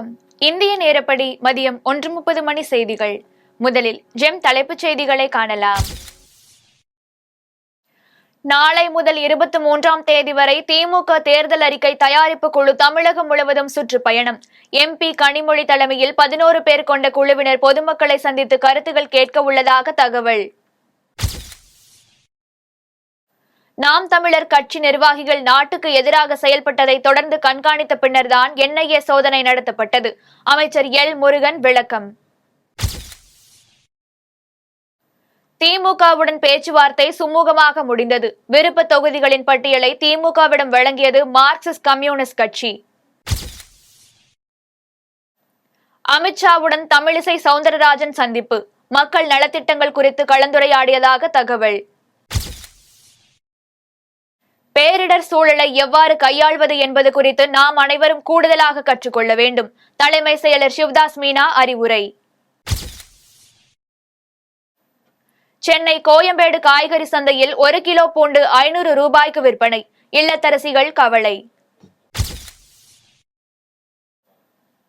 வணக்கம். இந்திய நேரப்படி மதியம் 1:30 மணி செய்திகள். முதலில் ஜெம் தலைப்புச் செய்திகளை காணலாம். நாளை முதல் 23ஆம் தேதி வரை திமுக தேர்தல் அறிக்கை தயாரிப்பு குழு தமிழகம் முழுவதும் சுற்றுப்பயணம். MP கனிமொழி தலைமையில் 11 பேர் கொண்ட குழுவினர் பொதுமக்களை சந்தித்து கருத்துகள் கேட்க உள்ளதாக தகவல். நாம் தமிழர் கட்சி நிர்வாகிகள் நாட்டுக்கு எதிராக செயல்பட்டதை தொடர்ந்து கண்காணித்த பின்னர்தான் NIA சோதனை நடத்தப்பட்டது. அமைச்சர் எல் முருகன் விளக்கம். திமுகவுடன் பேச்சுவார்த்தை சுமூகமாக முடிந்தது. விருப்ப தொகுதிகளின் பட்டியலை திமுகவிடம் வழங்கியது மார்க்சிஸ்ட் கம்யூனிஸ்ட் கட்சி. அமித்ஷாவுடன் தமிழிசை சவுந்தரராஜன் சந்திப்பு. மக்கள் நலத்திட்டங்கள் குறித்து கலந்துரையாடியதாக தகவல். பேரிடர் சூழலை எவ்வாறு கையாள்வது என்பது குறித்து நாம் அனைவரும் கூடுதலாக கற்றுக்கொள்ள வேண்டும். தலைமை செயலர் சிவ்தாஸ் மீனா அறிவுரை. சென்னை கோயம்பேடு காய்கறி சந்தையில் 1 கிலோ பூண்டு 500 ரூபாய்க்கு விற்பனை. இல்லத்தரசிகள் கவலை.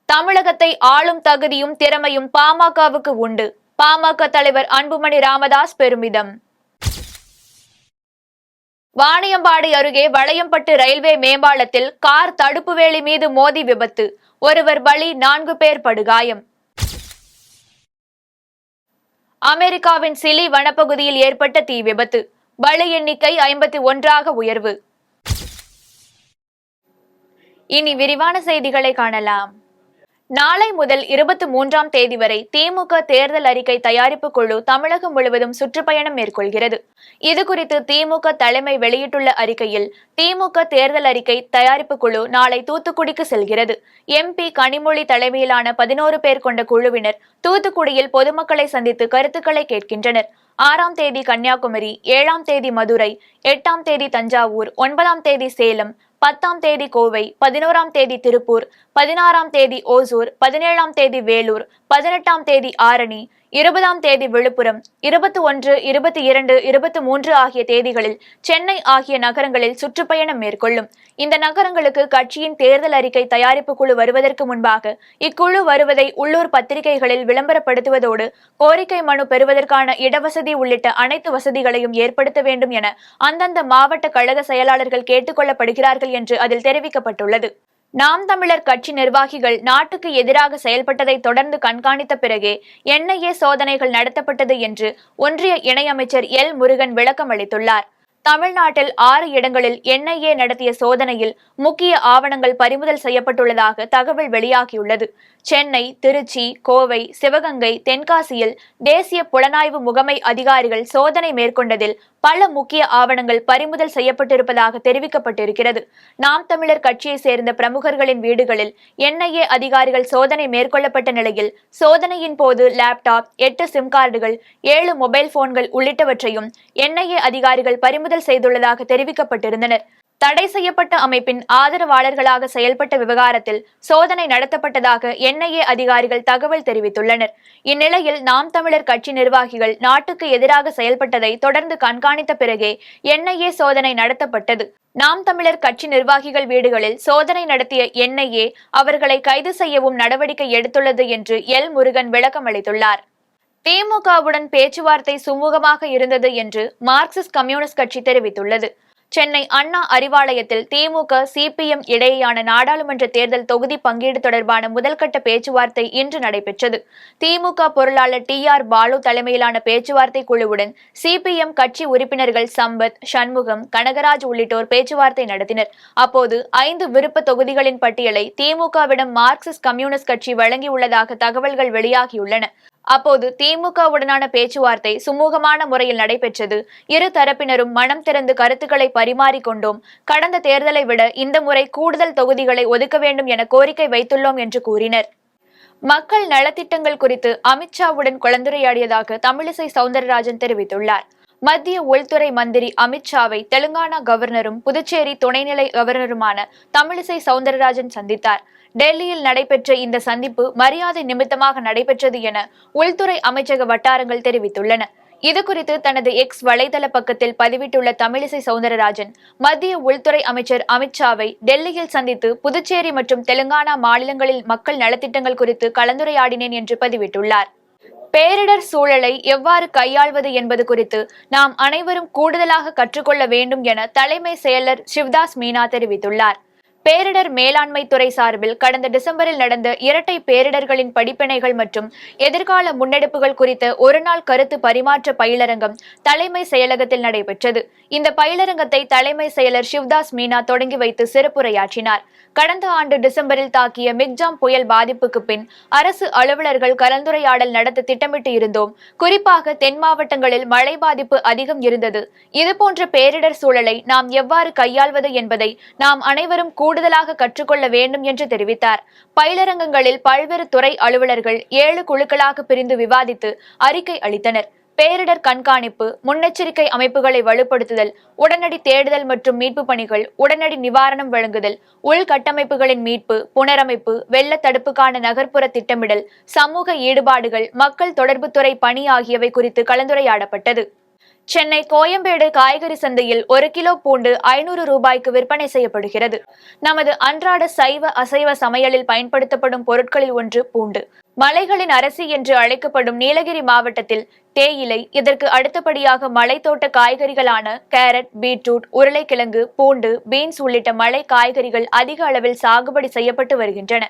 தமிழகத்தை ஆளும் தகுதியும் திறமையும் பாமகவுக்கு உண்டு. பாமக தலைவர் அன்புமணி ராமதாஸ் பெருமிதம். வாணியம்பாடி அருகே வளையம்பட்டு ரயில்வே மேம்பாலத்தில் கார் தடுப்பு வேலி மீது மோதி விபத்து. ஒருவர் பலி, 4 பேர் படுகாயம். அமெரிக்காவின் சிலி வனப்பகுதியில் ஏற்பட்ட தீ விபத்து. பலி எண்ணிக்கை 51ஆக உயர்வு. இனி விரிவான செய்திகளை காணலாம். நாளை முதல் 23ஆம் தேதி வரை திமுக தேர்தல் அறிக்கை தயாரிப்பு குழு தமிழகம் முழுவதும் சுற்றுப்பயணம் மேற்கொள்கிறது. இதுகுறித்து திமுக தலைமை வெளியிட்டுள்ள அறிக்கையில், திமுக தேர்தல் அறிக்கை தயாரிப்பு குழு நாளை தூத்துக்குடிக்கு செல்கிறது. MP கனிமொழி தலைமையிலான 11 பேர் கொண்ட குழுவினர் தூத்துக்குடியில் பொதுமக்களை சந்தித்து கருத்துக்களை கேட்கின்றனர். 6ஆம் தேதி கன்னியாகுமரி, 7ஆம் தேதி மதுரை, 8ஆம் தேதி தஞ்சாவூர், 9ஆம் தேதி சேலம், 10ஆம் தேதி கோவை, 11ஆம் தேதி திருப்பூர், 16ஆம் தேதி ஓசூர், 17ஆம் தேதி வேலூர், 18ஆம் தேதி ஆரணி, 20ஆம் தேதி விழுப்புரம், 21, 22, 23 ஆகிய தேதிகளில் சென்னை ஆகிய நகரங்களில் சுற்றுப்பயணம் மேற்கொள்ளும். இந்த நகரங்களுக்கு கட்சியின் தேர்தல் அறிக்கை தயாரிப்பு குழு வருவதற்கு முன்பாக இக்குழு வருவதை உள்ளூர் பத்திரிகைகளில் விளம்பரப்படுத்துவதோடு கோரிக்கை மனு பெறுவதற்கான இடவசதி உள்ளிட்ட அனைத்து வசதிகளையும் ஏற்படுத்த வேண்டும் என அந்தந்த மாவட்ட கழக செயலாளர்கள் கேட்டுக் கொள்ளப்படுகிறார்கள் என்று அதில் தெரிவிக்கப்பட்டுள்ளது. நாம் தமிழர் கட்சி நிர்வாகிகள் நாட்டுக்கு எதிராக செயல்பட்டதை தொடர்ந்து கண்காணித்த பிறகே NIA சோதனைகள் நடத்தப்பட்டது என்று ஒன்றிய இணையமைச்சர் எல் முருகன் விளக்கம் அளித்துள்ளார். தமிழ்நாட்டில் 6 இடங்களில் NIA நடத்திய சோதனையில் முக்கிய ஆவணங்கள் பறிமுதல் செய்யப்பட்டுள்ளதாக தகவல் வெளியாகியுள்ளது. சென்னை, திருச்சி, கோவை, சிவகங்கை, தென்காசியில் தேசிய புலனாய்வு முகமை அதிகாரிகள் சோதனை மேற்கொண்டதில் பல முக்கிய ஆவணங்கள் பறிமுதல் செய்யப்பட்டிருப்பதாக தெரிவிக்கப்பட்டிருக்கிறது. நாம் தமிழர் கட்சியை சேர்ந்த பிரமுகர்களின் வீடுகளில் NIA அதிகாரிகள் சோதனை மேற்கொள்ளப்பட்ட நிலையில் சோதனையின் போது லேப்டாப், 8 சிம் கார்டுகள், 7 மொபைல் போன்கள் உள்ளிட்டவற்றையும் NIA அதிகாரிகள் பறிமுதல் செய்துள்ளதாக தெரிவிக்கப்பட்டிருந்தனர். தடை செய்யப்பட்ட அமைப்பின் ஆதரவாளர்களாக செயல்பட்ட விவகாரத்தில் சோதனை நடத்தப்பட்டதாக NIA அதிகாரிகள் தகவல் தெரிவித்துள்ளனர். இந்நிலையில் நாம் தமிழர் கட்சி நிர்வாகிகள் நாட்டுக்கு எதிராக செயல்பட்டதை தொடர்ந்து கண்காணித்த பிறகே NIA சோதனை நடத்தப்பட்டது. நாம் தமிழர் கட்சி நிர்வாகிகள் வீடுகளில் சோதனை நடத்திய NIA அவர்களை கைது செய்யவும் நடவடிக்கை எடுத்துள்ளது என்று எல் முருகன் விளக்கம் அளித்துள்ளார். திமுகவுடன் பேச்சுவார்த்தை சுமூகமாக இருந்தது என்று மார்க்சிஸ்ட் கம்யூனிஸ்ட் கட்சி தெரிவித்துள்ளது. சென்னை அண்ணா அறிவாலயத்தில் திமுக, CPM இடையேயான நாடாளுமன்ற தேர்தல் தொகுதி பங்கீடு தொடர்பான முதல்கட்ட பேச்சுவார்த்தை இன்று நடைபெற்றது. திமுக பொருளாளர் TR பாலு தலைமையிலான பேச்சுவார்த்தை குழுவுடன் CPM கட்சி உறுப்பினர்கள் சம்பத், சண்முகம், கனகராஜ் உள்ளிட்டோர் பேச்சுவார்த்தை நடத்தினர். அப்போது 5 விருப்ப தொகுதிகளின் பட்டியலை திமுகவிடம் மார்க்சிஸ்ட் கம்யூனிஸ்ட் கட்சி வழங்கியுள்ளதாக தகவல்கள் வெளியாகியுள்ளன. அப்போது திமுகவுடனான பேச்சுவார்த்தை சுமூகமான முறையில் நடைபெற்றது. இரு தரப்பினரும் மனம் திறந்து கருத்துக்களை பரிமாறிக்கொண்டோம். கடந்த தேர்தலை விட இந்த முறை கூடுதல் தொகுதிகளை ஒதுக்க வேண்டும் என கோரிக்கை வைத்துள்ளோம் என்று கூறினர். மக்கள் நலத்திட்டங்கள் குறித்து அமித்ஷாவுடன் கலந்துரையாடியதாக தமிழிசை சவுந்தரராஜன் தெரிவித்துள்ளார். மத்திய உள்துறை மந்திரி அமித்ஷாவை தெலுங்கானா கவர்னரும் புதுச்சேரி துணைநிலை கவர்னருமான தமிழிசை சவுந்தரராஜன் சந்தித்தார். டெல்லியில் நடைபெற்ற இந்த சந்திப்பு மரியாதை நிமித்தமாக நடைபெற்றது என உள்துறை அமைச்சக வட்டாரங்கள் தெரிவித்துள்ளன. இதுகுறித்து தனது எக்ஸ் வலைதள பக்கத்தில் பதிவிட்டுள்ள தமிழிசை சவுந்தரராஜன், மத்திய உள்துறை அமைச்சர் அமித்ஷாவை டெல்லியில் சந்தித்து புதுச்சேரி மற்றும் தெலுங்கானா மாநிலங்களில் மக்கள் நலத்திட்டங்கள் குறித்து கலந்துரையாடினேன் என்று பதிவிட்டுள்ளார். பேரிடர் சூழலை எவ்வாறு கையாள்வது என்பது குறித்து நாம் அனைவரும் கூடுதலாக கற்றுக்கொள்ள வேண்டும் என தலைமை செயலர் சிவ்தாஸ் மீனா தெரிவித்துள்ளார். பேரிடர் மேலாண்மை துறை சார்பில் கடந்த டிசம்பரில் நடந்த இரட்டை பேரிடர்களின் படிப்பினைகள் மற்றும் எதிர்கால முன்னெடுப்புகள் குறித்த ஒருநாள் கருத்து பரிமாற்ற பயிலரங்கம் தலைமை செயலகத்தில் நடைபெற்றது. இந்த பயிலரங்கத்தை தலைமை செயலர் சிவ்தாஸ் மீனா தொடங்கி வைத்து சிறப்புரையாற்றினார். கடந்த ஆண்டு டிசம்பரில் தாக்கிய மிக்ஜாம் புயல் பாதிப்புக்கு பின் அரசு அலுவலர்கள் கலந்துரையாடல் நடத்த திட்டமிட்டு இருந்தோம். குறிப்பாக தென் மாவட்டங்களில் மழை பாதிப்பு அதிகம் இருந்தது. இதுபோன்ற பேரிடர் சூழலை நாம் எவ்வாறு கையாள்வது என்பதை நாம் அனைவரும் கூடுதலாக கற்றுக்கொள்ள வேண்டும் என்று தெரிவித்தார். பயிலரங்கங்களில் பல்வேறு துறை அலுவலர்கள் 7 குழுக்களாக பிரிந்து விவாதித்து அறிக்கை அளித்தனர். பேரிடர் கண்காணிப்பு, முன்னெச்சரிக்கை அமைப்புகளை வலுப்படுத்துதல், உடனடி தேடுதல் மற்றும் மீட்பு பணிகள், உடனடி நிவாரணம் வழங்குதல், உள்கட்டமைப்புகளின் மீட்பு, புனரமைப்பு, வெள்ள தடுப்புக்கான நகர்ப்புற திட்டமிடல், சமூக ஈடுபாடுகள், மக்கள் தொடர்புத்துறை பணி ஆகியவை குறித்து கலந்துரையாடப்பட்டது. சென்னை கோயம்பேடு காய்கறி சந்தையில் 1 கிலோ பூண்டு 500 ரூபாய்க்கு விற்பனை செய்யப்படுகிறது. நமது அன்றாட சைவ அசைவ சமையலில் பயன்படுத்தப்படும் பொருட்களில் ஒன்று பூண்டு. மலைகளின் அரசி என்று அழைக்கப்படும் நீலகிரி மாவட்டத்தில் தேயிலை, இதற்கு அடுத்தபடியாக மலைத்தோட்ட காய்கறிகளான கேரட், பீட்ரூட், உருளைக்கிழங்கு, பூண்டு, பீன்ஸ் உள்ளிட்ட மலை காய்கறிகள் அதிக அளவில் சாகுபடி செய்யப்பட்டு வருகின்றன.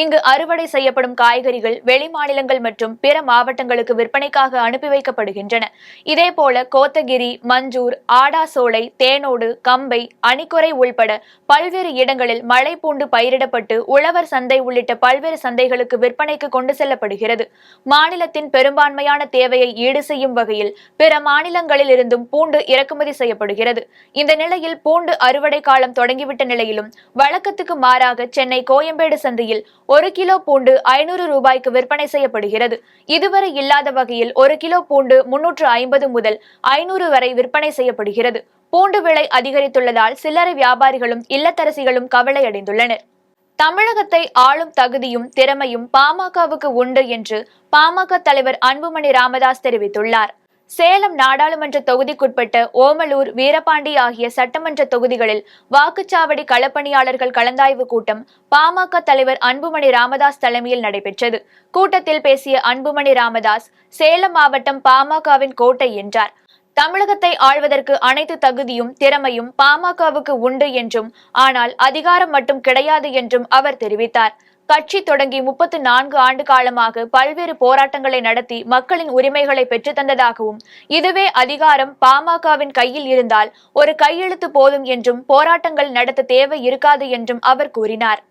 இங்கு அறுவடை செய்யப்படும் காய்கறிகள் வெளி மாநிலங்கள் மற்றும் பிற மாவட்டங்களுக்கு விற்பனைக்காக அனுப்பி வைக்கப்படுகின்றன. இதேபோல கோத்தகிரி, மஞ்சூர், ஆடாசோலை, தேனோடு, கம்பை, அணிக்குறை உள்பட பல்வேறு இடங்களில் மலை பூண்டு பயிரிடப்பட்டு உழவர் சந்தை உள்ளிட்ட பல்வேறு சந்தைகளுக்கு விற்பனைக்கு கொண்டு செல்லப்படுகிறது. மாநிலத்தின் பெரும்பான்மையான தேவையை ஈடு செய்யும் வகையில் பிற மாநிலங்களில் இருந்தும் பூண்டு இறக்குமதி செய்யப்படுகிறது. இந்த நிலையில் பூண்டு அறுவடை காலம் தொடங்கிவிட்ட நிலையிலும் வழக்கத்துக்கு மாறாக சென்னை கோயம்பேடு சந்தையில் 1 கிலோ பூண்டு 500 ரூபாய்க்கு விற்பனை செய்யப்படுகிறது. இதுவரை இல்லாத வகையில் 1 கிலோ பூண்டு 350 முதல் 500 வரை விற்பனை செய்யப்படுகிறது. பூண்டு விலை அதிகரித்துள்ளதால் சில்லறை வியாபாரிகளும் இல்லத்தரசிகளும் கவலை அடைந்துள்ளனர். தமிழகத்தை ஆளும் தகுதியும் திறமையும் பாமகவுக்கு உண்டு என்று பாமக தலைவர் அன்புமணி ராமதாஸ் தெரிவித்துள்ளார். சேலம் நாடாளுமன்ற தொகுதிக்குட்பட்ட ஓமலூர், வீரபாண்டி ஆகிய சட்டமன்ற தொகுதிகளில் வாக்குச்சாவடி களப்பணியாளர்கள் கலந்தாய்வு கூட்டம் பாமக தலைவர் அன்புமணி ராமதாஸ் தலைமையில் நடைபெற்றது. கூட்டத்தில் பேசிய அன்புமணி ராமதாஸ், சேலம் மாவட்டம் பாமகவின் கோட்டை என்றார். தமிழகத்தை ஆள்வதற்கு அனைத்து தகுதியும் திறமையும் பாமகவுக்கு உண்டு என்றும், ஆனால் அதிகாரம் மட்டும் கிடையாது என்றும் அவர் தெரிவித்தார். கட்சி தொடங்கி 34 ஆண்டு காலமாக பல்வேறு போராட்டங்களை நடத்தி மக்களின் உரிமைகளை பெற்றுத்தந்ததாகவும், இதுவே அதிகாரம் பாமகவின் கையில் இருந்தால் ஒரு கையெழுத்து போதும் என்றும் போராட்டங்கள் நடத்த தேவை இருக்காது என்றும் அவர் கூறினார்.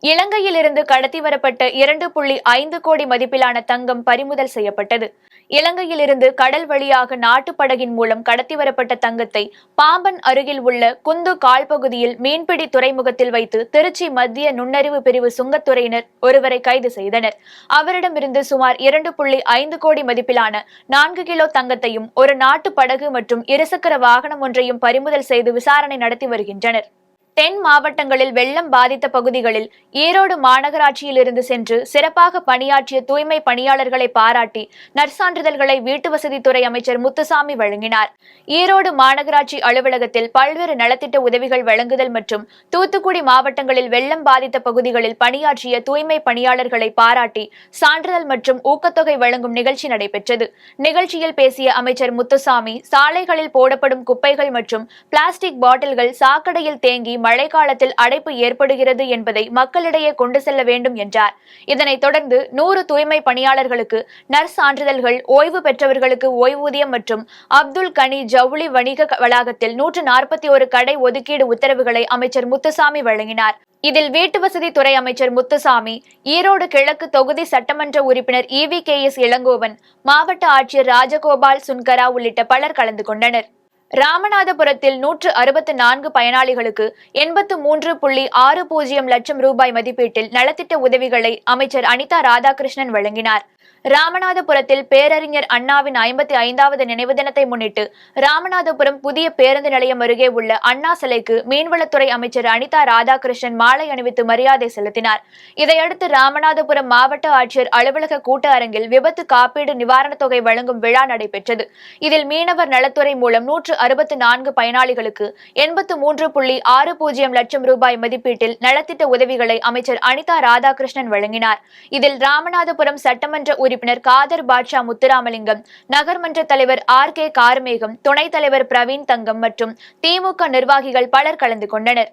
இலங்கையிலிருந்து கடத்தி வரப்பட்ட 2.5 கோடி மதிப்பிலான தங்கம் பறிமுதல் செய்யப்பட்டது. இலங்கையிலிருந்து கடல் வழியாக நாட்டு படகின் மூலம் கடத்தி வரப்பட்ட தங்கத்தை பாம்பன் அருகில் உள்ள குந்து கால் பகுதியில் மீன்பிடி துறைமுகத்தில் வைத்து திருச்சி மத்திய நுண்ணறிவு பிரிவு சுங்கத்துறையினர் ஒருவரை கைது செய்தனர். அவரிடமிருந்து சுமார் 2.5 கோடி மதிப்பிலான 4 கிலோ தங்கத்தையும் ஒரு நாட்டு படகு மற்றும் இருசக்கர வாகனம் ஒன்றையும் பறிமுதல் செய்து விசாரணை நடத்தி வருகின்றனர். தென் மாவட்டங்களில் வெள்ளம் பாதித்த பகுதிகளில் ஈரோடு மாநகராட்சியில் இருந்து சென்று சிறப்பாக பணியாற்றிய தூய்மை பணியாளர்களை பாராட்டி நற்சான்றிதழ்களை வீட்டு வசதித்துறை அமைச்சர் முத்துசாமி வழங்கினார். ஈரோடு மாநகராட்சி அலுவலகத்தில் பல்வேறு நலத்திட்ட உதவிகள் வழங்குதல் மற்றும் தூத்துக்குடி மாவட்டங்களில் வெள்ளம் பாதித்த பகுதிகளில் பணியாற்றிய தூய்மை பணியாளர்களை பாராட்டி சான்றிதழ் மற்றும் ஊக்கத்தொகை வழங்கும் நிகழ்ச்சி நடைபெற்றது. நிகழ்ச்சியில் பேசிய அமைச்சர் முத்துசாமி, சாலைகளில் போடப்படும் குப்பைகள் மற்றும் பிளாஸ்டிக் பாட்டில்கள் சாக்கடையில் தேங்கி மழைக்காலத்தில் அடைப்பு ஏற்படுகிறது என்பதை மக்களிடையே கொண்டு செல்ல வேண்டும் என்றார். இதனைத் தொடர்ந்து 100 தூய்மை பணியாளர்களுக்கு நற்சான்றிதழ்கள், ஓய்வு பெற்றவர்களுக்கு ஓய்வூதியம் மற்றும் அப்துல் கனி ஜவுளி வணிக வளாகத்தில் 141 கடை ஒதுக்கீடு உத்தரவுகளை அமைச்சர் முத்துசாமி வழங்கினார். இதில் வீட்டு வசதி துறை அமைச்சர் முத்துசாமி, ஈரோடு கிழக்கு தொகுதி சட்டமன்ற உறுப்பினர் EVKS இளங்கோவன், மாவட்ட ஆட்சியர் ராஜகோபால் சுன்கரா உள்ளிட்ட பலர் கலந்து கொண்டனர். ராமநாதபுரத்தில் 164 பயனாளிகளுக்கு 83.60 லட்சம் ரூபாய் மதிப்பீட்டில் நலத்திட்ட உதவிகளை அமைச்சர் அனிதா ராதாகிருஷ்ணன் வழங்கினார். ராமநாதபுரத்தில் பேரறிஞர் அண்ணாவின் 55வது நினைவு தினத்தை முன்னிட்டு ராமநாதபுரம் புதிய பேருந்து நிலையம் அருகே உள்ள அண்ணா சிலைக்கு மீன்வளத்துறை அமைச்சர் அனிதா ராதாகிருஷ்ணன் மாலை அணிவித்து மரியாதை செலுத்தினார். இதையடுத்து ராமநாதபுரம் மாவட்ட ஆட்சியர் அலுவலக கூட்ட அரங்கில் விபத்து காப்பீடு நிவாரணத் தொகை வழங்கும் விழா நடைபெற்றது. இதில் மீனவர் நலத்துறை மூலம் 164 பயனாளிகளுக்கு 83.60 லட்சம் ரூபாய் மதிப்பீட்டில் நலத்திட்ட உதவிகளை அமைச்சர் அனிதா ராதாகிருஷ்ணன் வழங்கினார். இதில் ராமநாதபுரம் சட்டமன்ற உறுப்பினர் காதர் பாட்ஷா முத்துராமலிங்கம், நகர்மன்ற தலைவர் RK கார்மேகம், துணைத் தலைவர் பிரவீன் தங்கம் மற்றும் திமுக நிர்வாகிகள் பலர் கலந்து கொண்டனர்.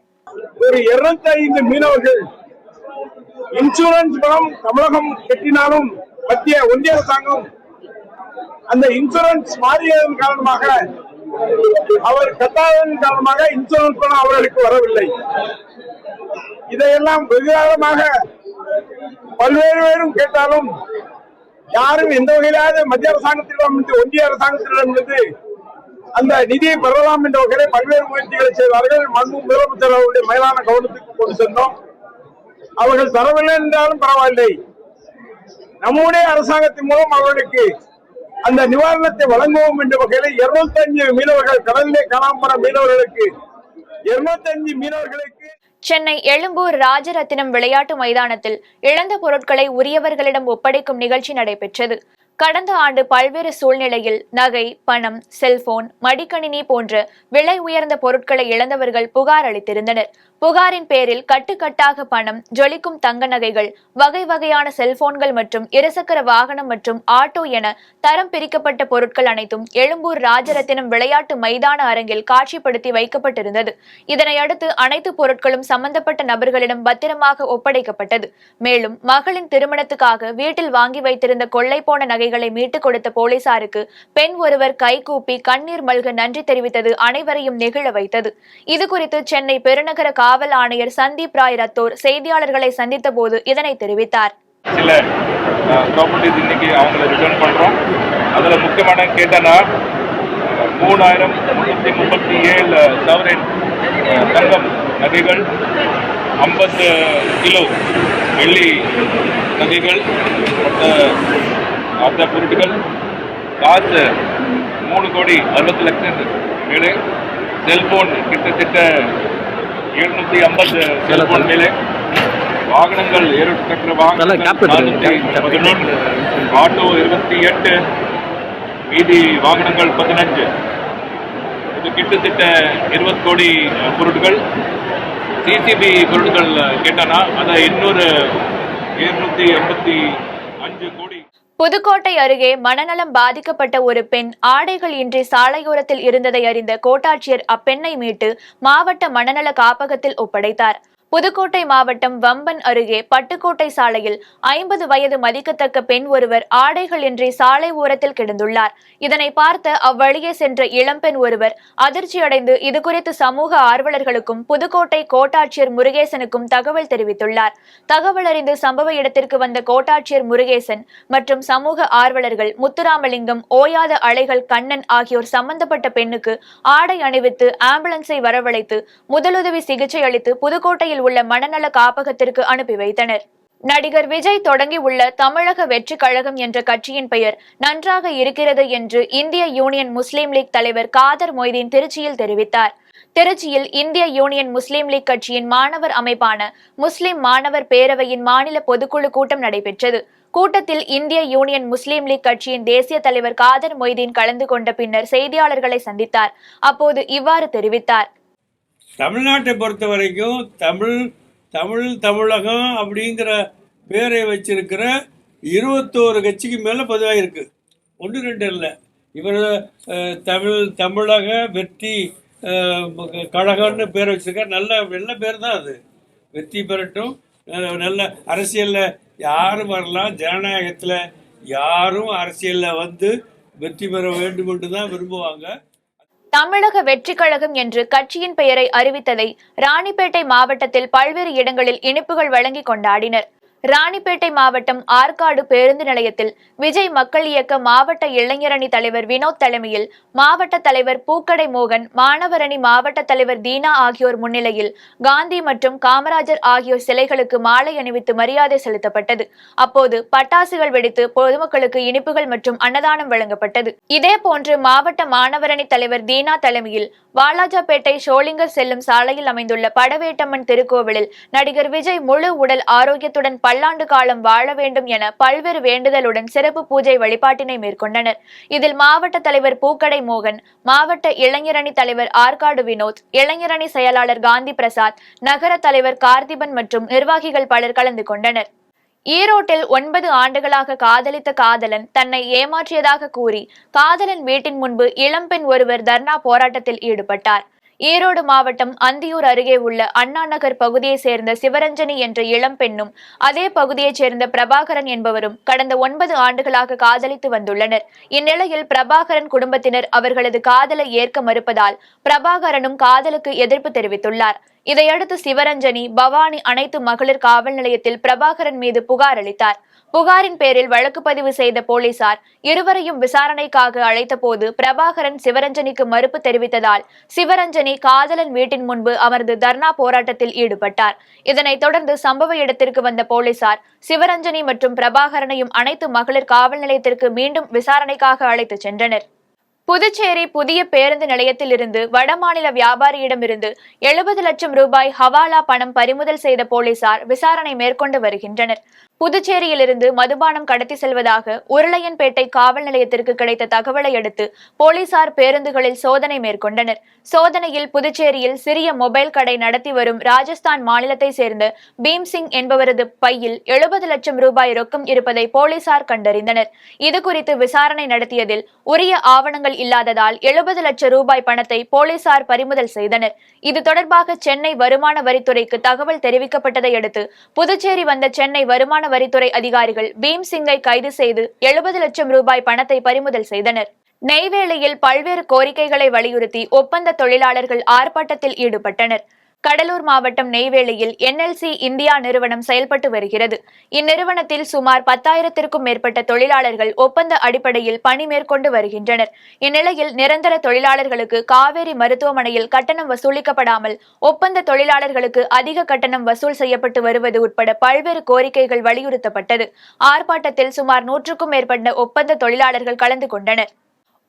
ஒரு 205 மீனவர்கள் இன்சூரன்ஸ் பணம் தமிழகம் கட்டினாலும் ஒன்றிய அரசாங்கம் அந்த இன்சூரன்ஸ் மாறியதன் காரணமாக அவர் கட்டாததன் காரணமாக இன்சூரன்ஸ் பணம் அவர்களுக்கு வரவில்லை. இதையெல்லாம் வெகுகாலமாக பல்வேறு பேரும் கேட்டாலும் யாரும் எந்த வகையிலாவது மத்திய அரசாங்கத்திடம் ஒன்றிய அரசாங்கத்திடமிருந்து அந்த நிதியை பெறலாம் என்ற வகையிலே பல்வேறு முயற்சிகளை செய்தார்கள். மன்மு முதலமைச்சர் அவருடைய மேலான கவனத்துக்கு கொண்டு சென்றோம். அவர்கள் தரவில்லை என்றாலும் பரவாயில்லை, நம்முடைய அரசாங்கத்தின் மூலம் அவர்களுக்கு அந்த நிவாரணத்தை வழங்குவோம் என்ற வகையில 205 மீனவர்கள், கடலிலே காணாமல் போன மீனவர்களுக்கு 205 மீனவர்களுக்கு சென்னை எழும்பூர் ராஜரத்தினம் விளையாட்டு மைதானத்தில் இழந்த பொருட்களை உரியவர்களிடம் ஒப்படைக்கும் நிகழ்ச்சி நடைபெற்றது. கடந்த ஆண்டு பல்வேறு சூழ்நிலையில் நகை, பணம், செல்போன், மடிக்கணினி போன்ற விலை உயர்ந்த பொருட்களை இழந்தவர்கள் புகார் அளித்திருந்தனர். புகாரின் பேரில் கட்டுக்கட்டாக பணம், ஜொலிக்கும் தங்க நகைகள், வகை வகையான செல்போன்கள் மற்றும் இருசக்கர வாகனம் மற்றும் ஆட்டோ என தரம் பிரிக்கப்பட்ட பொருட்கள் அனைத்தும் எழும்பூர் ராஜரத்தினம் விளையாட்டு மைதான அரங்கில் காட்சிப்படுத்தி வைக்கப்பட்டிருந்தது. இதனையடுத்து அனைத்து பொருட்களும் சம்பந்தப்பட்ட நபர்களிடம் பத்திரமாக ஒப்படைக்கப்பட்டது. மேலும் மகளின் திருமணத்துக்காக வீட்டில் வாங்கி வைத்திருந்த கொள்ளை போன நகைகளை மீட்டுக் கொடுத்த போலீசாருக்கு பெண் ஒருவர் கைகூப்பி கண்ணீர் மல்க நன்றி தெரிவித்தது அனைவரையும் நெகிழ வைத்தது. இதுகுறித்து சென்னை பெருநகர காவல் ஆணையர் சந்தீப் ராய் ரத்தோர் செய்தியாளர்களை சந்தித்த போது இதனை தெரிவித்தார். சில ப்ராப்பர்ட்டிஸ் இன்னைக்கு அவங்களை ரிட்டர்ன் பண்றோம். அதுல முக்கியமான கேட்டனா 3337 சவரன் தங்கம் நகைகள், 50 கிலோ வெள்ளி நகைகள், மற்ற பொருட்கள், காசு 3,60 லட்சம் மேலே, செல்போன் கிட்டத்தட்ட 750 செல்போன் மேலே, வாகனங்கள் 7 சக்கர வாகனங்கள் 411, ஆட்டோ 28, மீதி வாகனங்கள் 15. இது கிட்டத்தட்ட 20 கோடி பொருட்கள். சிசிபி பொருட்கள் கேட்டானா அதை இன்னொரு 785 கோடி. புதுக்கோட்டை அருகே மனநலம் பாதிக்கப்பட்ட ஒரு பெண் ஆடைகள் இன்றி சாலையோரத்தில் இருந்ததை அறிந்த கோட்டாட்சியர் அப்பெண்ணை மீட்டு மாவட்ட மனநல காப்பகத்தில் ஒப்படைத்தார். புதுக்கோட்டை மாவட்டம் வம்பன் அருகே பட்டுக்கோட்டை சாலையில் 50 வயது மதிக்கத்தக்க பெண் ஒருவர் ஆடைகள் இன்றி சாலை ஓரத்தில் கிடந்துள்ளார். இதனை பார்த்த அவ்வழியே சென்ற இளம்பெண் ஒருவர் அதிர்ச்சியடைந்து இதுகுறித்து சமூக ஆர்வலர்களுக்கும் புதுக்கோட்டை கோட்டாட்சியர் முருகேசனுக்கும் தகவல் தெரிவித்துள்ளார். தகவல் அறிந்து சம்பவ இடத்திற்கு வந்த கோட்டாட்சியர் முருகேசன் மற்றும் சமூக ஆர்வலர்கள் முத்துராமலிங்கம், ஓயாத அலைகள் கண்ணன் ஆகியோர் சம்பந்தப்பட்ட பெண்ணுக்கு ஆடை அணிவித்து ஆம்புலன்ஸை வரவழைத்து முதலுதவி சிகிச்சை அளித்து புதுக்கோட்டையில் உள்ள மனநல காப்பகத்திற்கு அனுப்பி வைத்தனர். நடிகர் விஜய் தொடங்கி உள்ள தமிழக வெற்றி கழகம் என்ற கட்சியின் பெயர் நன்றாக இருக்கிறது என்று இந்திய யூனியன் முஸ்லீம் லீக் தலைவர் காதர் மொய்தீன் திருச்சியில் தெரிவித்தார். திருச்சியில் இந்திய யூனியன் முஸ்லீம் லீக் கட்சியின் மாணவர் அமைப்பான முஸ்லிம் மாணவர் பேரவையின் மாநில பொதுக்குழு கூட்டம் நடைபெற்றது. கூட்டத்தில் இந்திய யூனியன் முஸ்லீம் லீக் கட்சியின் தேசிய தலைவர் காதர் மொய்தீன் கலந்து கொண்ட பின்னர் செய்தியாளர்களை சந்தித்தார். அப்போது இவ்வாறு தெரிவித்தார். தமிழ்நாட்டை பொறுத்த வரைக்கும் தமிழகம் அப்படிங்கிற பேரை வச்சிருக்கிற 21 கட்சிக்கு மேலே பதிவாக இருக்கு. 1-2 இல்லை. இவர் தமிழக வெற்றி கழகம்னு பேர் வச்சிருக்கார். நல்ல பேர் தான் அது. வெற்றி பெறட்டும். நல்ல அரசியலில் யாரும் வரலாம். ஜனநாயகத்தில் யாரும் அரசியலில் வந்து வெற்றி பெற வேண்டும் என்று தான் விரும்புவாங்க. தமிழக வெற்றி கழகம் என்று கட்சியின் பெயரை அறிவித்ததை ராணிப்பேட்டை மாவட்டத்தில் பல்வேறு இடங்களில் இனிப்புகள் வழங்கி கொண்டாடினர். ராணிப்பேட்டை மாவட்டம் ஆற்காடு பேருந்து நிலையத்தில் விஜய் மக்கள் இயக்க மாவட்ட இளைஞரணி தலைவர் வினோத் தலைமையில் மாவட்ட தலைவர் பூக்கடை மோகன், மாணவரணி மாவட்ட தலைவர் தீனா ஆகியோர் முன்னிலையில் காந்தி மற்றும் காமராஜர் ஆகியோர் சிலைகளுக்கு மாலை அணிவித்து மரியாதை செலுத்தப்பட்டது. அப்போது பட்டாசுகள் வெடித்து பொதுமக்களுக்கு இனிப்புகள் மற்றும் அன்னதானம் வழங்கப்பட்டது. இதேபோன்று மாவட்ட மாணவரணி தலைவர் தீனா தலைமையில் வாலாஜாபேட்டை ஷோலிங்கர் செல்லும் சாலையில் அமைந்துள்ள படவேட்டம்மன் திருக்கோவிலில் நடிகர் விஜய் முழு உடல் ஆரோக்கியத்துடன் பல்லாண்டு காலம் வாழ வேண்டும் என பல்வேறு வேண்டுதலுடன் சிறப்பு பூஜை வழிபாட்டினை மேற்கொண்டனர். இதில் மாவட்ட தலைவர் பூக்கடை மோகன், மாவட்ட இளைஞரணி தலைவர் ஆற்காடு வினோத், இளைஞரணி செயலாளர் காந்தி பிரசாத், நகர தலைவர் கார்த்திபன் மற்றும் நிர்வாகிகள் பலர் கலந்து கொண்டனர். ஈரோட்டில் 9 ஆண்டுகளாக காதலித்த காதலன் தன்னை ஏமாற்றியதாக கூறி காதலன் வீட்டின் முன்பு இளம்பெண் ஒருவர் தர்ணா போராட்டத்தில் ஈடுபட்டார். ஈரோடு மாவட்டம் அந்தியூர் அருகே உள்ள அண்ணா நகர் பகுதியை சேர்ந்த சிவரஞ்சனி என்ற இளம்பெண்ணும் அதே பகுதியைச் சேர்ந்த பிரபாகரன் என்பவரும் கடந்த 9 ஆண்டுகளாக காதலித்து வந்துள்ளனர். இந்நிலையில் பிரபாகரன் குடும்பத்தினர் அவர்களது காதலை ஏற்க மறுப்பதால் பிரபாகரனும் காதலுக்கு எதிர்ப்பு தெரிவித்துள்ளார். இதையடுத்து சிவரஞ்சனி பவானி அனைத்து மகளிர் காவல் நிலையத்தில் பிரபாகரன் மீது புகார் அளித்தார். புகாரின் பேரில் வழக்கு பதிவு செய்த போலீசார் இருவரையும் விசாரணைக்காக அழைத்த போது பிரபாகரன் சிவரஞ்சனிக்கு மறுப்பு தெரிவித்ததால் சிவரஞ்சனி காதலன் வீட்டின் முன்பு அமர்ந்து தர்ணா போராட்டத்தில் ஈடுபட்டார். இதனைத் தொடர்ந்து சம்பவ இடத்திற்கு வந்த போலீசார் சிவரஞ்சனி மற்றும் பிரபாகரனையும் அனைத்து மகளிர் காவல் நிலையத்திற்கு மீண்டும் விசாரணைக்காக அழைத்துச் சென்றனர். புதுச்சேரி புதிய பேருந்து நிலையத்தில் இருந்து வடமாநில வியாபாரியிடமிருந்து 70 லட்சம் ரூபாய் ஹவாலா பணம் பறிமுதல் செய்த போலீசார் விசாரணை மேற்கொண்டு வருகின்றனர். புதுச்சேரியிலிருந்து மதுபானம் கடத்தி செல்வதாக உருளையன்பேட்டை காவல் நிலையத்திற்கு கிடைத்த தகவலை அடுத்து போலீசார் பேருந்துகளில் சோதனை மேற்கொண்டனர். சோதனையில் புதுச்சேரியில் சிறிய மொபைல் கடை நடத்தி வரும் ராஜஸ்தான் மாநிலத்தை சேர்ந்த பீம்சிங் என்பவரது பையில் 70 லட்சம் ரூபாய் ரொக்கம் இருப்பதை போலீசார் கண்டறிந்தனர். இதுகுறித்து விசாரணை நடத்தியதில் உரிய ஆவணங்கள் இல்லாததால் 70 லட்சம் ரூபாய் பணத்தை போலீசார் பறிமுதல் செய்தனர். இது தொடர்பாக சென்னை வருமான வரித்துறைக்கு தகவல் தெரிவிக்கப்பட்டதை அடுத்து புதுச்சேரி வந்த சென்னை வருமான வரித்துறை அதிகாரிகள் பீம்சிங்கை கைது செய்து 70 லட்சம் ரூபாய் பணத்தை பறிமுதல் செய்தனர். நெய்வேலியில் பல்வேறு கோரிக்கைகளை வலியுறுத்தி ஒப்பந்த தொழிலாளர்கள் ஆர்ப்பாட்டத்தில் ஈடுபட்டனர். கடலூர் மாவட்டம் நெய்வேலியில் NLC இந்தியா நிறுவனம் செயல்பட்டு வருகிறது. இந்நிறுவனத்தில் சுமார் 10,000க்கும் மேற்பட்ட தொழிலாளர்கள் ஒப்பந்த அடிப்படையில் பணி மேற்கொண்டு வருகின்றனர். இந்நிலையில் நிரந்தர தொழிலாளர்களுக்கு காவேரி மருத்துவமனையில் கட்டணம் வசூலிக்கப்படாமல் ஒப்பந்த தொழிலாளர்களுக்கு அதிக கட்டணம் வசூல் செய்யப்பட்டு வருவது உட்பட பல்வேறு கோரிக்கைகள் வலியுறுத்தப்பட்டது. ஆர்ப்பாட்டத்தில் சுமார் 100க்கும் மேற்பட்ட ஒப்பந்த தொழிலாளர்கள் கலந்து கொண்டனர்.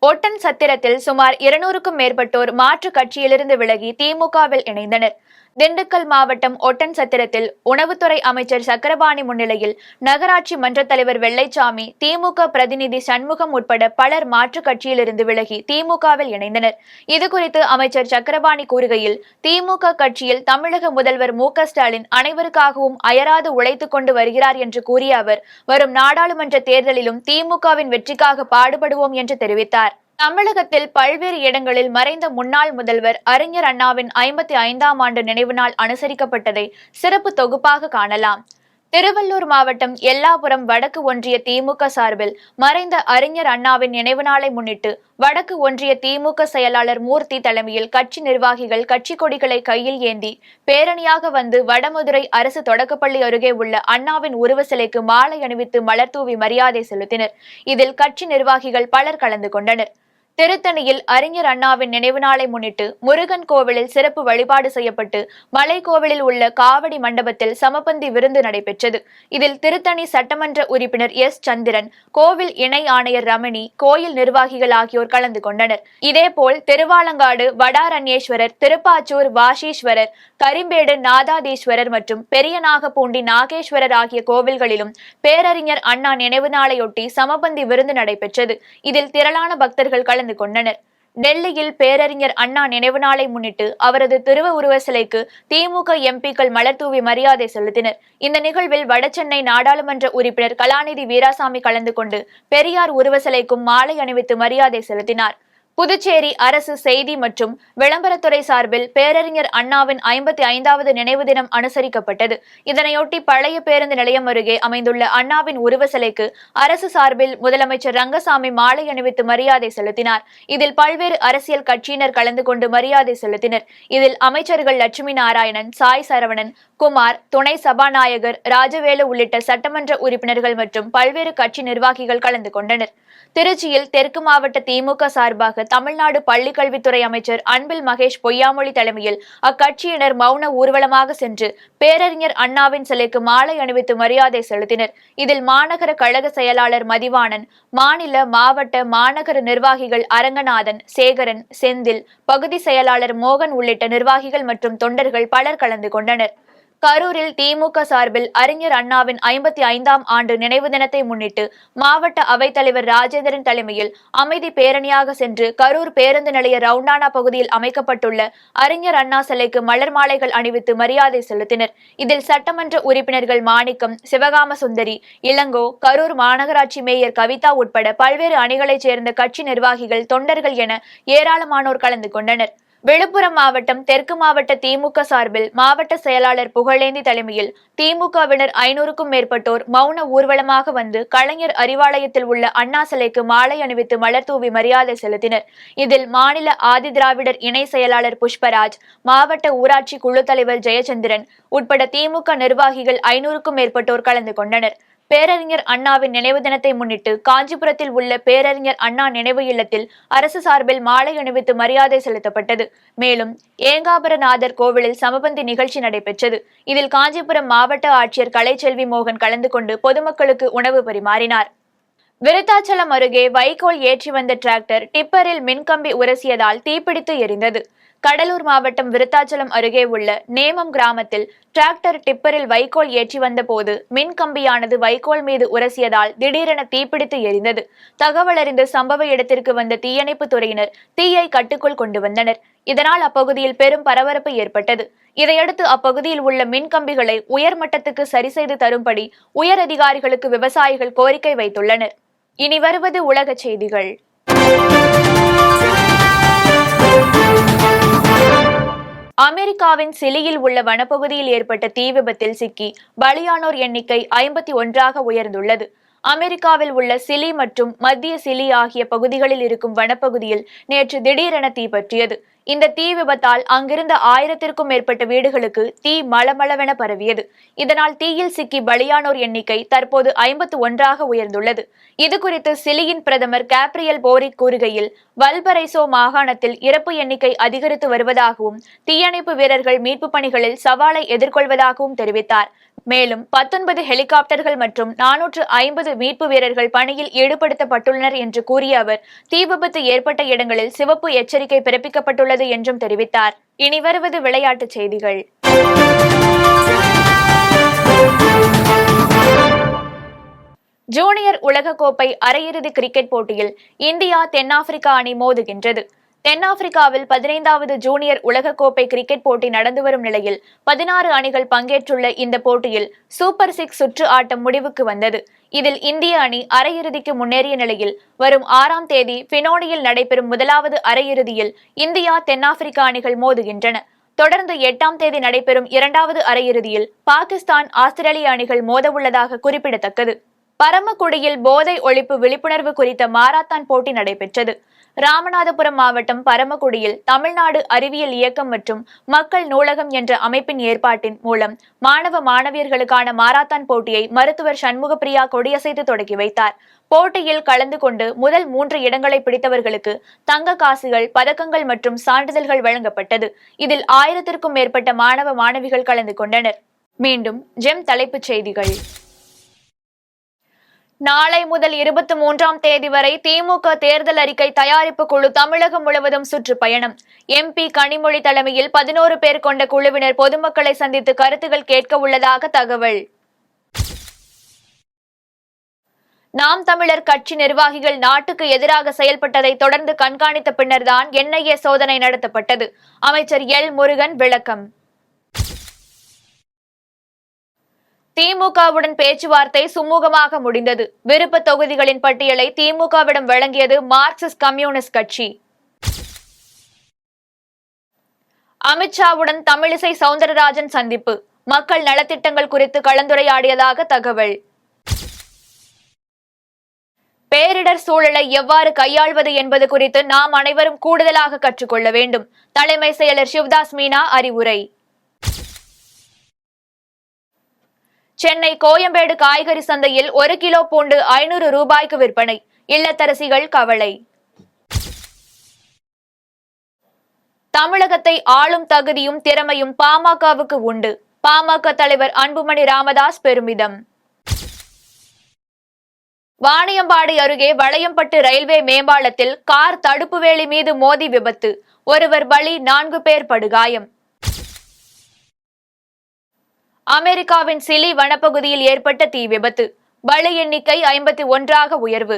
ஒட்டன் சத்திரத்தில் சுமார் 200க்கும் மேற்பட்டோர் மாற்று கட்சியிலிருந்து விலகி திமுகவில் இணைந்தனர். திண்டுக்கல் மாவட்டம் ஒட்டன் சத்திரத்தில் உணவுத்துறை அமைச்சர் சக்கரபாணி முன்னிலையில் நகராட்சி மன்ற தலைவர் வெள்ளைச்சாமி, திமுக பிரதிநிதி சண்முகம் உட்பட பலர் மாற்று கட்சியிலிருந்து விலகி திமுகவில் இணைந்தனர். இதுகுறித்து அமைச்சர் சக்கரபாணி கூறுகையில், திமுக கட்சியில் தமிழக முதல்வர் மு.க. ஸ்டாலின் அனைவருக்காகவும் அயராது உழைத்துக் கொண்டு வருகிறார் என்று கூறிய அவர், வரும் நாடாளுமன்ற தேர்தலிலும் திமுகவின் வெற்றிக்காக பாடுபடுவோம் என்று தெரிவித்தார். தமிழகத்தில் பல்வேறு இடங்களில் மறைந்த முன்னாள் முதல்வர் அறிஞர் அண்ணாவின் 55ஆம் ஆண்டு நினைவு நாள் அனுசரிக்கப்பட்டதை சிறப்பு தொகுப்பாக காணலாம். திருவள்ளூர் மாவட்டம் எல்லாபுரம் வடக்கு ஒன்றிய திமுக சார்பில் மறைந்த அறிஞர் அண்ணாவின் நினைவு நாளை முன்னிட்டு வடக்கு ஒன்றிய திமுக செயலாளர் மூர்த்தி தலைமையில் கட்சி நிர்வாகிகள் கட்சி கொடிகளை கையில் ஏந்தி பேரணியாக வந்து வடமதுரை அரசு தொடக்கப்பள்ளி அருகே உள்ள அண்ணாவின் உருவ சிலைக்கு மாலை அணிவித்து மலர் தூவி மரியாதை செலுத்தினர். இதில் கட்சி நிர்வாகிகள் பலர் கலந்து கொண்டனர். திருத்தணியில் அறிஞர் அண்ணாவின் நினைவு நாளை முன்னிட்டு முருகன் கோவிலில் சிறப்பு வழிபாடு செய்யப்பட்டு மலைக்கோவிலில் உள்ள காவடி மண்டபத்தில் சமபந்தி விருந்து நடைபெற்றது. இதில் திருத்தணி சட்டமன்ற உறுப்பினர் S. சந்திரன், கோவில் இணை ஆணையர் ரமணி, கோயில் நிர்வாகிகள் ஆகியோர் கலந்து கொண்டனர். இதேபோல் திருவாலங்காடு வடாரண்யேஸ்வரர், திருப்பாச்சூர் வாஷீஸ்வரர், கரிம்பேடு நாதாதீஸ்வரர் மற்றும் பெரியநாகப்பூண்டி நாகேஸ்வரர் ஆகிய கோவில்களிலும் பேரறிஞர் அண்ணா நினைவு நாளையொட்டி சமபந்தி விருந்து நடைபெற்றது. இதில் திரளான பக்தர்கள் கலந்து கொண்டனர். டெல்லியில் பேரறிஞர் அண்ணா நினைவு நாளை முன்னிட்டு அவரது திருவ உருவ சிலைக்கு திமுக எம்பிக்கள் மலர் தூவி மரியாதை செலுத்தினர். இந்த நிகழ்வில் வடசென்னை நாடாளுமன்ற உறுப்பினர் கலாநிதி வீராசாமி கலந்து கொண்டு பெரியார் உருவ சிலைக்கும் மாலை அணிவித்து மரியாதை செலுத்தினார். புதுச்சேரி அரசு செய்தி மற்றும் விளம்பரத்துறை சார்பில் பேரறிஞர் அண்ணாவின் 55வது நினைவு தினம் அனுசரிக்கப்பட்டது. இதனையொட்டி பழைய பேருந்து நிலையம் அருகே அமைந்துள்ள அண்ணாவின் உருவ சிலைக்கு அரசு சார்பில் முதலமைச்சர் ரங்கசாமி மாலை அணிவித்து மரியாதை செலுத்தினார். இதில் பல்வேறு அரசியல் கட்சியினர் கலந்து கொண்டு மரியாதை செலுத்தினர். இதில் அமைச்சர்கள் லட்சுமி நாராயணன், சாய் சரவணன், குமார், துணை சபாநாயகர் ராஜவேலு உள்ளிட்ட சட்டமன்ற உறுப்பினர்கள் மற்றும் பல்வேறு கட்சி நிர்வாகிகள் கலந்து கொண்டனர். திருச்சியில் தெற்கு மாவட்ட திமுக சார்பாக தமிழ்நாடு பள்ளிக்கல்வித்துறை அமைச்சர் அன்பில் மகேஷ் பொய்யாமொழி தலைமையில் அக்கட்சியினர் மௌன ஊர்வலமாக சென்று பேரறிஞர் அண்ணாவின் சிலைக்கு மாலை அணிவித்து மரியாதை செலுத்தினர். இதில் மாநகர கழக செயலாளர் மதிவாணன், மாநில, மாவட்ட, மாநகர நிர்வாகிகள் அரங்கநாதன், சேகரன், செந்தில், பகுதி செயலாளர் மோகன் உள்ளிட்ட நிர்வாகிகள் மற்றும் தொண்டர்கள் பலர் கலந்து கொண்டனர். கரூரில் திமுக சார்பில் அறிஞர் அண்ணாவின் 55ஆம் ஆண்டு நினைவு தினத்தை முன்னிட்டு மாவட்ட அவைத்தலைவர் ராஜேந்திரன் தலைமையில் அமைதி பேரணியாக சென்று கரூர் பேருந்து நிலைய ரவுண்டானா பகுதியில் அமைக்கப்பட்டுள்ள அறிஞர் அண்ணா சிலைக்கு மலர் மாலைகள் அணிவித்து மரியாதை செலுத்தினர். இதில் சட்டமன்ற உறுப்பினர்கள் மாணிக்கம், சிவகாம சுந்தரி, இளங்கோ, கரூர் மாநகராட்சி மேயர் கவிதா உட்பட பல்வேறு அணிகளைச் சேர்ந்த கட்சி நிர்வாகிகள், தொண்டர்கள் என ஏராளமானோர் கலந்து கொண்டனர். விழுப்புரம் மாவட்டம் தெற்கு மாவட்ட திமுக சார்பில் மாவட்ட செயலாளர் புகழேந்தி தலைமையில் திமுகவினர் 500க்கும் மேற்பட்டோர் மௌன ஊர்வலமாக வந்து கலைஞர் அறிவாலயத்தில் உள்ள அண்ணா சிலைக்கு மாலை அணிவித்து மலர் தூவி மரியாதை செலுத்தினர். இதில் மாநில ஆதிதிராவிடர் இணை செயலாளர் புஷ்பராஜ், மாவட்ட ஊராட்சி குழு தலைவர் ஜெயச்சந்திரன் உட்பட திமுக நிர்வாகிகள் 500க்கும் மேற்பட்டோர் கலந்து கொண்டனர். பேரறிஞர் அண்ணாவின் நினைவு தினத்தை முன்னிட்டு காஞ்சிபுரத்தில் உள்ள பேரறிஞர் அண்ணா நினைவு இல்லத்தில் அரசு சார்பில் மாலை அணிவித்து மரியாதை செலுத்தப்பட்டது. மேலும் ஏங்காபரநாதர் கோவிலில் சமபந்தி நிகழ்ச்சி நடைபெற்றது. இதில் காஞ்சிபுரம் மாவட்ட ஆட்சியர் கலைச்செல்வி மோகன் கலந்து கொண்டு பொதுமக்களுக்கு உணவு பரிமாறினார். விருத்தாச்சலம் அருகே வைக்கோல் ஏற்றி வந்த டிராக்டர் டிப்பரில் மின்கம்பி உரசியதால் தீப்பிடித்து எரிந்தது. கடலூர் மாவட்டம் விருத்தாச்சலம் அருகே உள்ள நேமம் கிராமத்தில் டிராக்டர் டிப்பரில் வைக்கோல் ஏற்றி வந்த போது மின்கம்பியானது வைக்கோல் மீது உரசியதால் திடீரென தீப்பிடித்து எரிந்தது. தகவல் அறிந்து சம்பவ இடத்திற்கு வந்த தீயணைப்பு துறையினர் தீயை கட்டுக்குள் கொண்டு வந்தனர். இதனால் அப்பகுதியில் பெரும் பரபரப்பு ஏற்பட்டது. இதையடுத்து அப்பகுதியில் உள்ள மின்கம்பிகளை உயர்மட்டத்துக்கு சரி செய்து தரும்படி உயர் அதிகாரிகளுக்கு விவசாயிகள் கோரிக்கை வைத்துள்ளனர். இனி வருவது உலக செய்திகள். அமெரிக்காவின் சிலியில் உள்ள வனப்பகுதியில் ஏற்பட்ட தீ விபத்தில் சிக்கி பலியானோர் எண்ணிக்கை 51ஆக உயர்ந்துள்ளது. அமெரிக்காவில் உள்ள சிலி மற்றும் மத்திய சிலி ஆகிய பகுதிகளில் இருக்கும் வனப்பகுதியில் நேற்று திடீரென தீ பற்றியது. இந்த தீ விபத்தால் அங்கிருந்த 1000க்கும் மேற்பட்ட வீடுகளுக்கு தீ மளமளவென பரவியது. இதனால் தீயில் சிக்கி பலியானோர் எண்ணிக்கை தற்போது 51ஆக உயர்ந்துள்ளது. இதுகுறித்து சிலியின் பிரதமர் கேப்ரியல் போரிக் கூறுகையில், வல்பரைசோ மாகாணத்தில் இறப்பு எண்ணிக்கை அதிகரித்து வருவதாகவும் தீயணைப்பு வீரர்கள் மீட்பு பணிகளில் சவாலை எதிர்கொள்வதாகவும் தெரிவித்தார். மேலும் 19 ஹெலிகாப்டர்கள் மற்றும் 450 மீட்பு வீரர்கள் பணியில் ஈடுபடுத்தப்பட்டுள்ளனர் என்று கூறிய அவர், தீ விபத்து ஏற்பட்ட இடங்களில் சிவப்பு எச்சரிக்கை பிறப்பிக்கப்பட்டுள்ளது என்றும் தெரிவித்தார். இனி வருவது விளையாட்டுச் செய்திகள். ஜூனியர் உலகக்கோப்பை அரையிறுதி கிரிக்கெட் போட்டியில் இந்தியா தென்னாப்பிரிக்கா அணி மோதுகின்றது. தென்னாப்பிரிக்காவில் 15வது ஜூனியர் உலகக்கோப்பை கிரிக்கெட் போட்டி நடந்து வரும் நிலையில் 16 அணிகள் பங்கேற்றுள்ள இந்த போட்டியில் சூப்பர் 6 சுற்று ஆட்டம் முடிவுக்கு வந்தது. இதில் இந்திய அணி அரையிறுதிக்கு முன்னேறிய நிலையில் வரும் 6ஆம் தேதி பினோனியில் நடைபெறும் முதலாவது அரையிறுதியில் இந்தியா தென்னாப்பிரிக்கா அணிகள் மோதுகின்றன. தொடர்ந்து 8ஆம் தேதி நடைபெறும் 2வது அரையிறுதியில் பாகிஸ்தான், ஆஸ்திரேலிய அணிகள் மோதவுள்ளதாக குறிப்பிடத்தக்கது. பரமக்குடியில் போதை ஒழிப்பு விழிப்புணர்வு குறித்த மாரத்தான் போட்டி நடைபெற்றது. ராமநாதபுரம் மாவட்டம் பரமக்குடியில் தமிழ்நாடு அறிவியல் இயக்கம் மற்றும் மக்கள் நூலகம் என்ற அமைப்பின் ஏற்பாட்டின் மூலம் மாணவ மாணவியர்களுக்கான மாரத்தான் போட்டியை மருத்துவர் சண்முகப்பிரியா கொடியசைத்து தொடங்கி வைத்தார். போட்டியில் கலந்து கொண்டு முதல் 3 இடங்களை பிடித்தவர்களுக்கு தங்க காசுகள், பதக்கங்கள் மற்றும் சான்றிதழ்கள் வழங்கப்பட்டது. இதில் 1000க்கும் மேற்பட்ட மாணவ மாணவிகள் கலந்து கொண்டனர். மீண்டும் ஜெம் தலைப்புச் செய்திகள். நாளை முதல் 23ஆம் தேதி வரை திமுக தேர்தல் அறிக்கை தயாரிப்பு குழு தமிழகம் முழுவதும் சுற்றுப்பயணம். MP கனிமொழி தலைமையில் 11 பேர் கொண்ட குழுவினர் பொதுமக்களை சந்தித்து கருத்துகள் கேட்க உள்ளதாக தகவல். நாம் தமிழர் கட்சி நிர்வாகிகள் நாட்டுக்கு எதிராக செயல்பட்டதை தொடர்ந்து கண்காணித்த பின்னர்தான் NIA சோதனை நடத்தப்பட்டது. அமைச்சர் எல் முருகன் விளக்கம். திமுகவுடன் பேச்சுவார்த்தை சுமூகமாக முடிந்தது. விருப்ப தொகுதிகளின் பட்டியலை திமுகவிடம் வழங்கியது மார்க்சிஸ்ட் கம்யூனிஸ்ட் கட்சி. அமித்ஷாவுடன் தமிழிசை சவுந்தரராஜன் சந்திப்பு, மக்கள் நலத்திட்டங்கள் குறித்து கலந்துரையாடியதாக தகவல். பேரிடர் சூழலை எவ்வாறு கையாள்வது என்பது குறித்து நாம் அனைவரும் கூடுதலாக கற்றுக்கொள்ள வேண்டும். தலைமை செயலர் சிவ்தாஸ் மீனா அறிவுரை. சென்னை கோயம்பேடு காய்கறி சந்தையில் 1 கிலோ பூண்டு 500 ரூபாய்க்கு விற்பனை, இல்லத்தரசிகள் கவலை. தமிழகத்தை ஆளும் தகுதியும் திறமையும் பாமகவுக்கு உண்டு, பாமக தலைவர் அன்புமணி ராமதாஸ் பெருமிதம். வாணியம்பாடி அருகே வளையம்பட்டு ரயில்வே மேம்பாலத்தில் கார் தடுப்பு வேலி மீது மோதி விபத்து, ஒருவர் பலி, 4 பேர் படுகாயம். அமெரிக்காவின் சிலி வனப்பகுதியில் ஏற்பட்ட தீ விபத்து, பலி எண்ணிக்கை 51ஆக உயர்வு.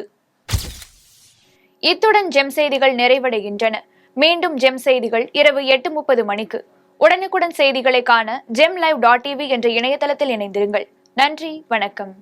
இத்துடன் ஜெம் செய்திகள் நிறைவடைகின்றன. மீண்டும் ஜெம் செய்திகள் இரவு 8:30 மணிக்கு. உடனுக்குடன் செய்திகளை காண gemlive.tv என்ற இணையதளத்தில் இணைந்திருங்கள். நன்றி, வணக்கம்.